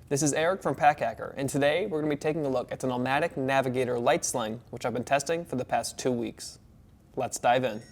This is Eric from Pack Hacker, and today we're going to be taking a look at the NOMATIC Navigator Lite Sling, which I've been testing for the past 2 weeks. Let's dive in.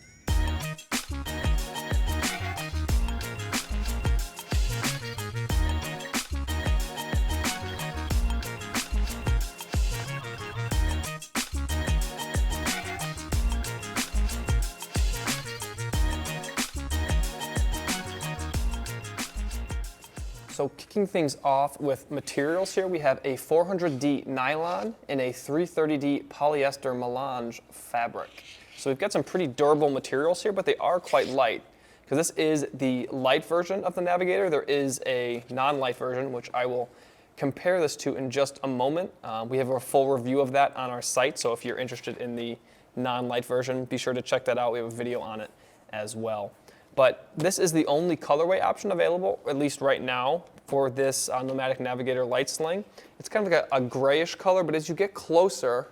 So kicking things off with materials here, we have a 400D nylon and a 330D polyester melange fabric. So we've got some pretty durable materials here, but they are quite light. Because this is the light version of the Navigator. There is a non-light version, which I will compare this to in just a moment. We have a full review of that on our site, so if you're interested in the non-light version, be sure to check that out. We have a video on it as well. But this is the only colorway option available, at least right now, for this NOMATIC Navigator Lite Sling. It's kind of like a grayish color, but as you get closer,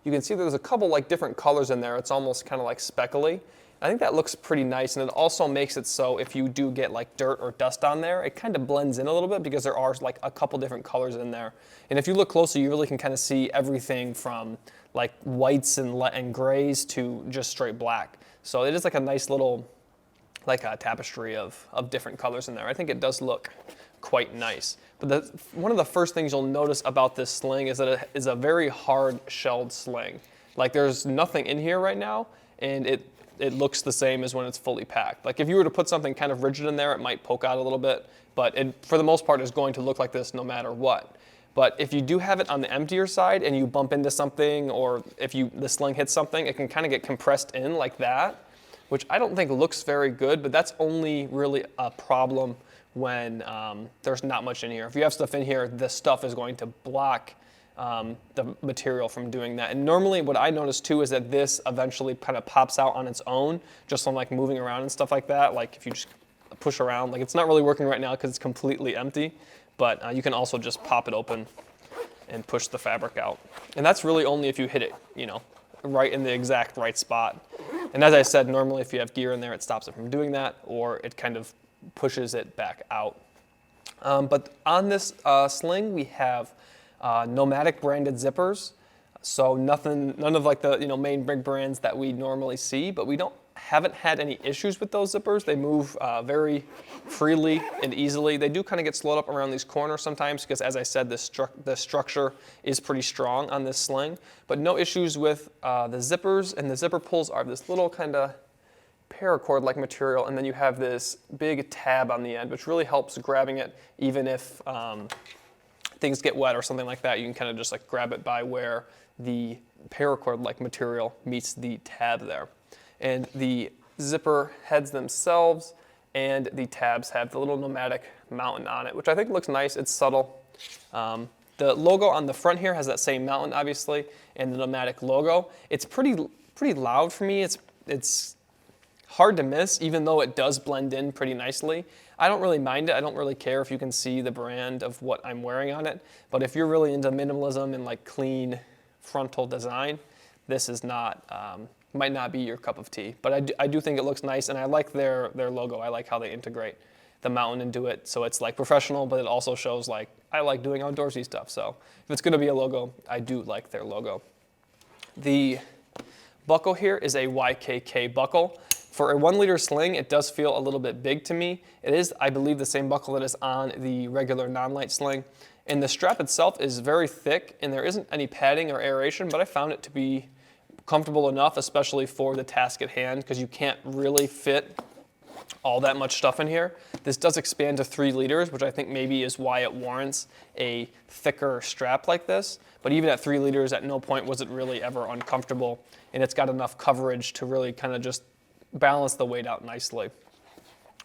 you can see there's a couple like different colors in there. It's almost kind of like speckly. I think that looks pretty nice, and it also makes it so if you do get like dirt or dust on there, it kind of blends in a little bit because there are like a couple different colors in there. And if you look closer, you really can kind of see everything from like whites and grays to just straight black. So it is like a nice little like a tapestry of different colors in there. I think it does look quite nice. But one of the first things you'll notice about this sling is that it is a very hard shelled sling. Like there's nothing in here right now, and it looks the same as when it's fully packed. Like if you were to put something kind of rigid in there, it might poke out a little bit, but it, for the most part, is going to look like this no matter what. But if you do have it on the emptier side and you bump into something, or if the sling hits something, it can kind of get compressed in like that, which I don't think looks very good, but that's only really a problem when there's not much in here. If you have stuff in here, this stuff is going to block the material from doing that. And normally what I notice too is that this eventually kind of pops out on its own, just from like moving around and stuff like that. Like if you just push around, like it's not really working right now because it's completely empty, but you can also just pop it open and push the fabric out. And that's really only if you hit it, you know, right in the exact right spot. And as I said, normally if you have gear in there, it stops it from doing that, or it kind of pushes it back out. But on this sling, we have NOMATIC branded zippers. So none of like the main big brands that we normally see, but we haven't had any issues with those zippers. They move very freely and easily. They do kind of get slowed up around these corners sometimes because, as I said, the structure is pretty strong on this sling. But no issues with the zippers, and the zipper pulls are this little kind of paracord-like material, and then you have this big tab on the end, which really helps grabbing it even if things get wet or something like that. You can kind of just like grab it by where the paracord-like material meets the tab there. And the zipper heads themselves and the tabs have the little NOMATIC mountain on it, which I think looks nice. It's subtle. The logo on the front here has that same mountain, obviously, and the NOMATIC logo. It's pretty loud for me. It's hard to miss, even though it does blend in pretty nicely. I don't really mind it. I don't really care if you can see the brand of what I'm wearing on it. But if you're really into minimalism and like clean frontal design, this is not, might not be your cup of tea. But I do think it looks nice, and I like their logo. I like how they integrate the mountain into it. So it's like professional, but it also shows like, I like doing outdoorsy stuff. So if it's gonna be a logo, I do like their logo. The buckle here is a YKK buckle. For a 1 liter sling, it does feel a little bit big to me. It is, I believe, the same buckle that is on the regular non-light sling. And the strap itself is very thick, and there isn't any padding or aeration, but I found it to be comfortable enough, especially for the task at hand, because you can't really fit all that much stuff in here. This does expand to 3 liters, which I think maybe is why it warrants a thicker strap like this. But even at 3 liters, at no point was it really ever uncomfortable, and it's got enough coverage to really kind of just balance the weight out nicely.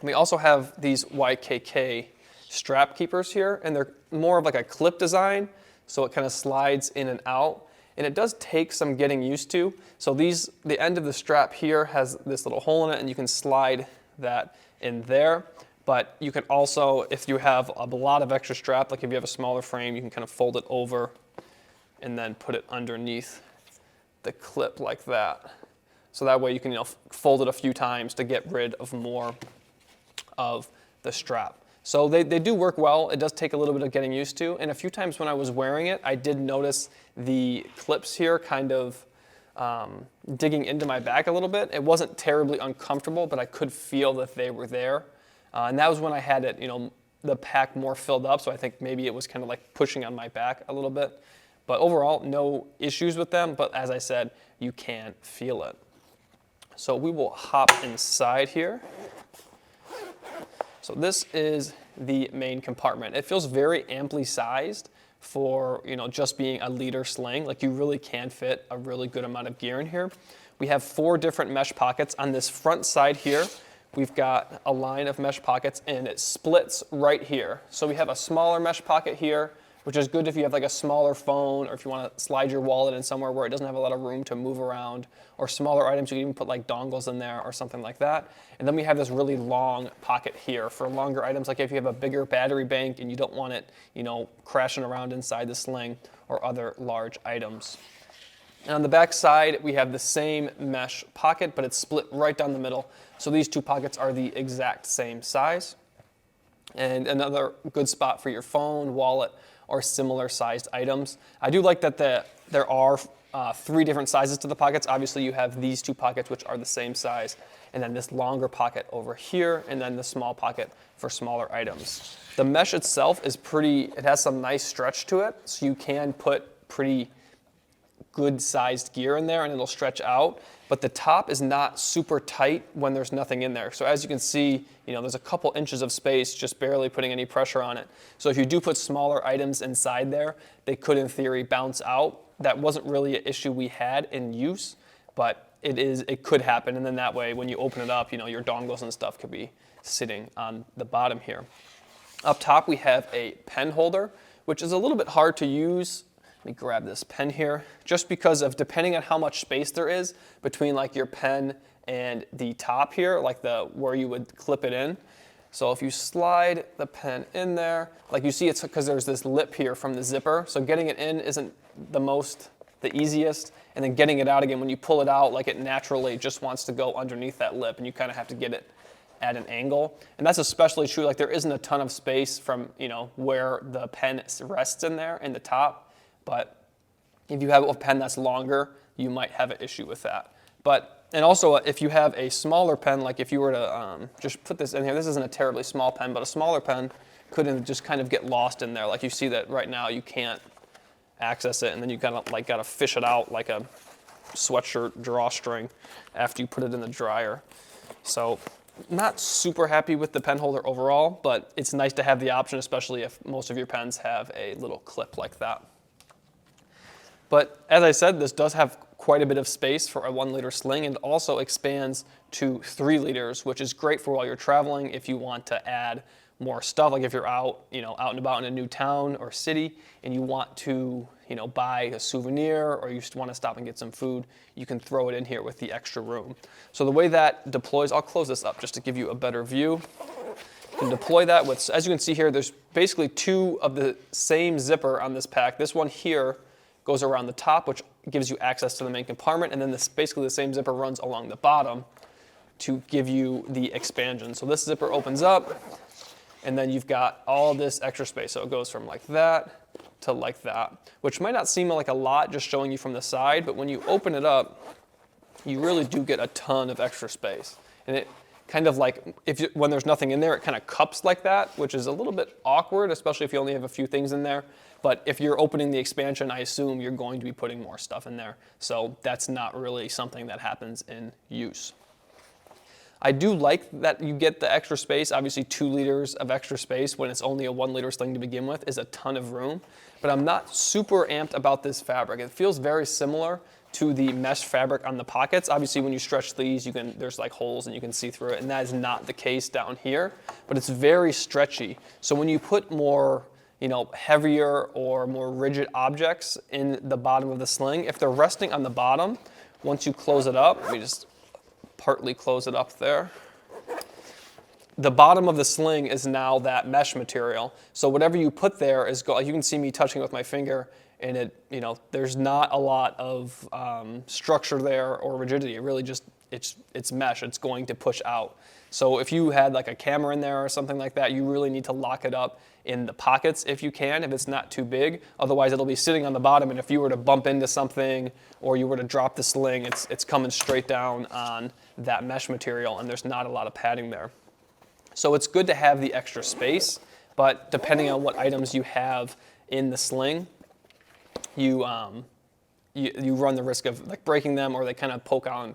We also have these YKK strap keepers here, and they're more of like a clip design, so it kind of slides in and out, and it does take some getting used to. So the end of the strap here has this little hole in it, and you can slide that in there. But you can also, if you have a lot of extra strap, like if you have a smaller frame, you can kind of fold it over and then put it underneath the clip like that. So that way you can fold it a few times to get rid of more of the strap. So they do work well. It does take a little bit of getting used to. And a few times when I was wearing it, I did notice the clips here kind of digging into my back a little bit. It wasn't terribly uncomfortable, but I could feel that they were there. And that was when I had it, the pack more filled up. So I think maybe it was kind of like pushing on my back a little bit. But overall, no issues with them. But as I said, you can feel it. So we will hop inside here. So this is the main compartment. It feels very amply sized for just being a liter sling. Like, you really can fit a really good amount of gear in here. We have 4 different mesh pockets. On this front side here, we've got a line of mesh pockets, and it splits right here. So we have a smaller mesh pocket here, which is good if you have like a smaller phone, or if you want to slide your wallet in somewhere where it doesn't have a lot of room to move around, or smaller items. You can even put like dongles in there or something like that. And then we have this really long pocket here for longer items, like if you have a bigger battery bank and you don't want it, crashing around inside the sling, or other large items. And on the back side, we have the same mesh pocket, but it's split right down the middle. So these 2 pockets are the exact same size. And another good spot for your phone, wallet, or similar sized items. I do like that there are 3 different sizes to the pockets. Obviously, you have these 2 pockets, which are the same size, and then this longer pocket over here, and then the small pocket for smaller items. The mesh itself is it has some nice stretch to it, so you can put pretty good sized gear in there and it'll stretch out, but the top is not super tight when there's nothing in there. So as you can see, there's a couple inches of space, just barely putting any pressure on it. So if you do put smaller items inside there, they could in theory bounce out. That wasn't really an issue we had in use, but it could happen. And then that way, when you open it up, your dongles and stuff could be sitting on the bottom here. Up top, we have a pen holder, which is a little bit hard to use. Let me grab this pen here, just because of depending on how much space there is between like your pen and the top here, like where you would clip it in. So if you slide the pen in there, like you see, it's because there's this lip here from the zipper. So getting it in isn't the easiest, and then getting it out again, when you pull it out, like, it naturally just wants to go underneath that lip, and you kind of have to get it at an angle. And that's especially true, like, there isn't a ton of space from where the pen rests in there in the top. But if you have a pen that's longer, you might have an issue with that. And also, if you have a smaller pen, like if you were to just put this in here, this isn't a terribly small pen, but a smaller pen could just kind of get lost in there. Like, you see that right now you can't access it, and then you gotta fish it out like a sweatshirt drawstring after you put it in the dryer. So not super happy with the pen holder overall, but it's nice to have the option, especially if most of your pens have a little clip like that. But as I said, this does have quite a bit of space for a 1 liter sling, and also expands to 3 liters, which is great for while you're traveling if you want to add more stuff. Like if you're out and about in a new town or city and you want to, buy a souvenir, or you just want to stop and get some food, you can throw it in here with the extra room. So the way that deploys, I'll close this up just to give you a better view. You can deploy that with, as you can see here, there's basically 2 of the same zipper on this pack. This one here goes around the top, which gives you access to the main compartment, and then basically the same zipper runs along the bottom to give you the expansion. So this zipper opens up, and then you've got all this extra space. So it goes from like that to like that, which might not seem like a lot just showing you from the side, but when you open it up, you really do get a ton of extra space. And it kind of like, when there's nothing in there, it kind of cups like that, which is a little bit awkward, especially if you only have a few things in there. But if you're opening the expansion, I assume you're going to be putting more stuff in there. So that's not really something that happens in use. I do like that you get the extra space. Obviously 2 liters of extra space when it's only a 1 liter sling to begin with is a ton of room, but I'm not super amped about this fabric. It feels very similar to the mesh fabric on the pockets. Obviously when you stretch these, there's like holes and you can see through it, and that is not the case down here, but it's very stretchy. So when you put more heavier or more rigid objects in the bottom of the sling, if they're resting on the bottom, once you close it up, let me just partly close it up there. The bottom of the sling is now that mesh material. So whatever you put there is, like you can see me touching with my finger, and there's not a lot of structure there or rigidity. It really just, it's mesh. It's going to push out. So if you had like a camera in there or something like that, you really need to lock it up in the pockets if you can, if it's not too big. Otherwise, it'll be sitting on the bottom, and if you were to bump into something or you were to drop the sling, it's coming straight down on that mesh material, and there's not a lot of padding there. So it's good to have the extra space, but depending on what items you have in the sling, you run the risk of like breaking them, or they kind of poke out and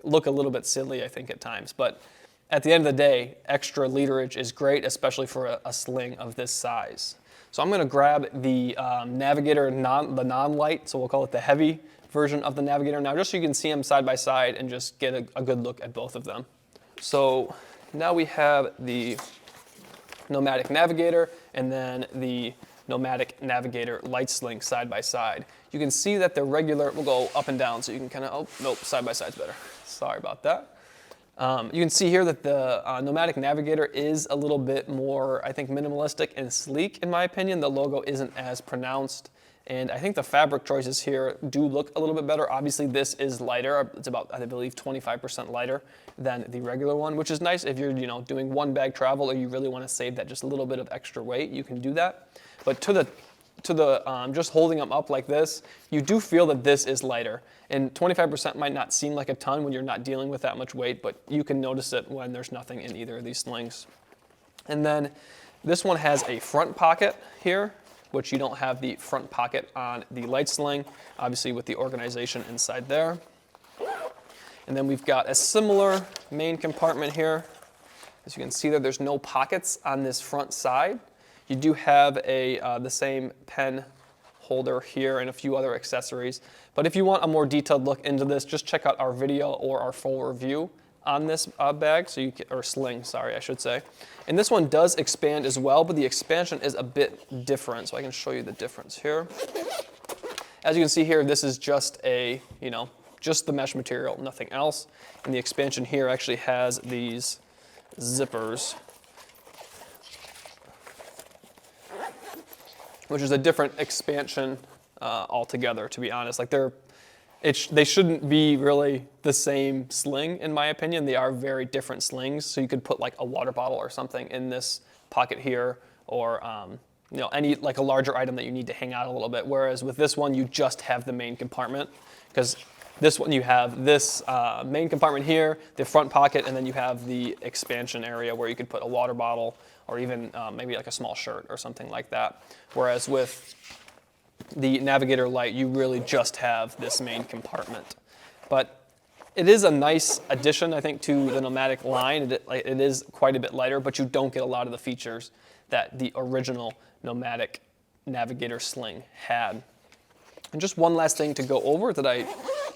look a little bit silly, I think, at times. But at the end of the day, extra literage is great, especially for a sling of this size. So I'm going to grab the Navigator, the non-light, so we'll call it the heavy version of the Navigator now, just so you can see them side by side and just get a good look at both of them. So now we have the NOMATIC Navigator and then the NOMATIC Navigator Lite Sling side by side. You can see that the regular, we'll go up and down so you can kind of, oh, nope, side by side's better. Sorry about that. You can see here that the NOMATIC Navigator is a little bit more, I think, minimalistic and sleek in my opinion. The logo isn't as pronounced, and I think the fabric choices here do look a little bit better. Obviously this is lighter. It's about, I believe, 25% lighter than the regular one, which is nice if you're doing one bag travel or you really want to save that just a little bit of extra weight, you can do that. But to the just holding them up like this, you do feel that this is lighter. And 25% might not seem like a ton when you're not dealing with that much weight, but you can notice it when there's nothing in either of these slings. And then this one has a front pocket here, which you don't have the front pocket on the Lite Sling, obviously with the organization inside there. And then we've got a similar main compartment here. As you can see there's no pockets on this front side. You do have the same pen holder here and a few other accessories. But if you want a more detailed look into this, just check out our video or our full review on this bag, so or sling, sorry, I should say. And this one does expand as well, but the expansion is a bit different, so I can show you the difference here. As you can see here, this is just just the mesh material, nothing else. And the expansion here actually has these zippers, which is a different expansion altogether, to be honest. Like they shouldn't be really the same sling, in my opinion. They are very different slings. So you could put like a water bottle or something in this pocket here, or any like a larger item that you need to hang out a little bit. Whereas with this one, you just have the main compartment, because this one you have this main compartment here, the front pocket, and then you have the expansion area where you could put a water bottle or even maybe like a small shirt or something like that. Whereas with the Navigator Lite, you really just have this main compartment. But it is a nice addition, I think, to the NOMATIC line. It is quite a bit lighter, but you don't get a lot of the features that the original NOMATIC Navigator Sling had. And just one last thing to go over that I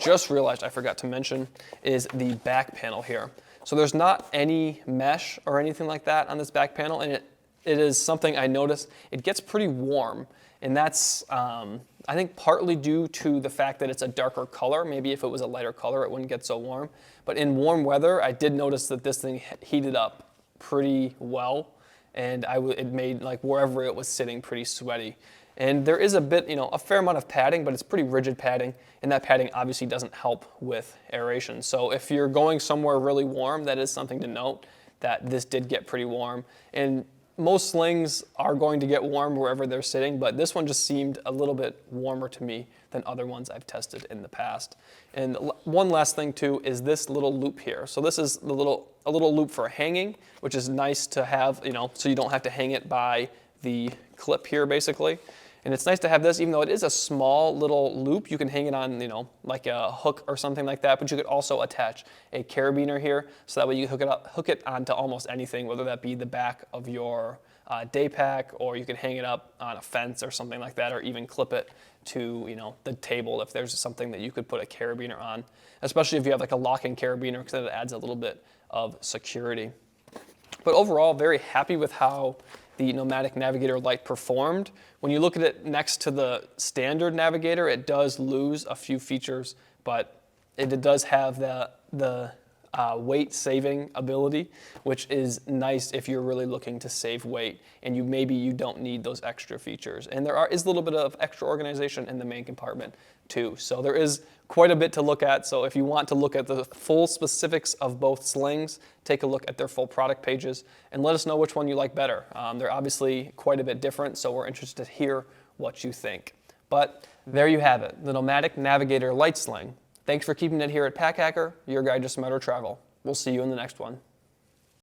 just realized I forgot to mention is the back panel here. So there's not any mesh or anything like that on this back panel, and it is something I noticed. It gets pretty warm, and that's I think partly due to the fact that it's a darker color. Maybe if it was a lighter color, it wouldn't get so warm. But in warm weather, I did notice that this thing heated up pretty well, and it made like wherever it was sitting pretty sweaty. And there is a bit, a fair amount of padding, but it's pretty rigid padding, and that padding obviously doesn't help with aeration. So if you're going somewhere really warm, that is something to note, that this did get pretty warm. And most slings are going to get warm wherever they're sitting, but this one just seemed a little bit warmer to me than other ones I've tested in the past. And one last thing too is this little loop here. So this is a little loop for hanging, which is nice to have, so you don't have to hang it by the clip here basically. And it's nice to have this, even though it is a small little loop. You can hang it on, like a hook or something like that, but you could also attach a carabiner here, so that way you hook it onto almost anything, whether that be the back of your day pack, or you can hang it up on a fence or something like that, or even clip it to, the table if there's something that you could put a carabiner on, especially if you have like a locking carabiner, because it adds a little bit of security. But overall, very happy with how the NOMATIC Navigator Lite performed. When you look at it next to the standard Navigator, it does lose a few features, but it does have the weight saving ability, which is nice if you're really looking to save weight and maybe you don't need those extra features. And there is a little bit of extra organization in the main compartment too. So there is quite a bit to look at. So if you want to look at the full specifics of both slings, take a look at their full product pages and let us know which one you like better. They're obviously quite a bit different, so we're interested to hear what you think. But there you have it, the NOMATIC Navigator Lite Sling. Thanks for keeping it here at Pack Hacker, your guide to smarter travel. We'll see you in the next one.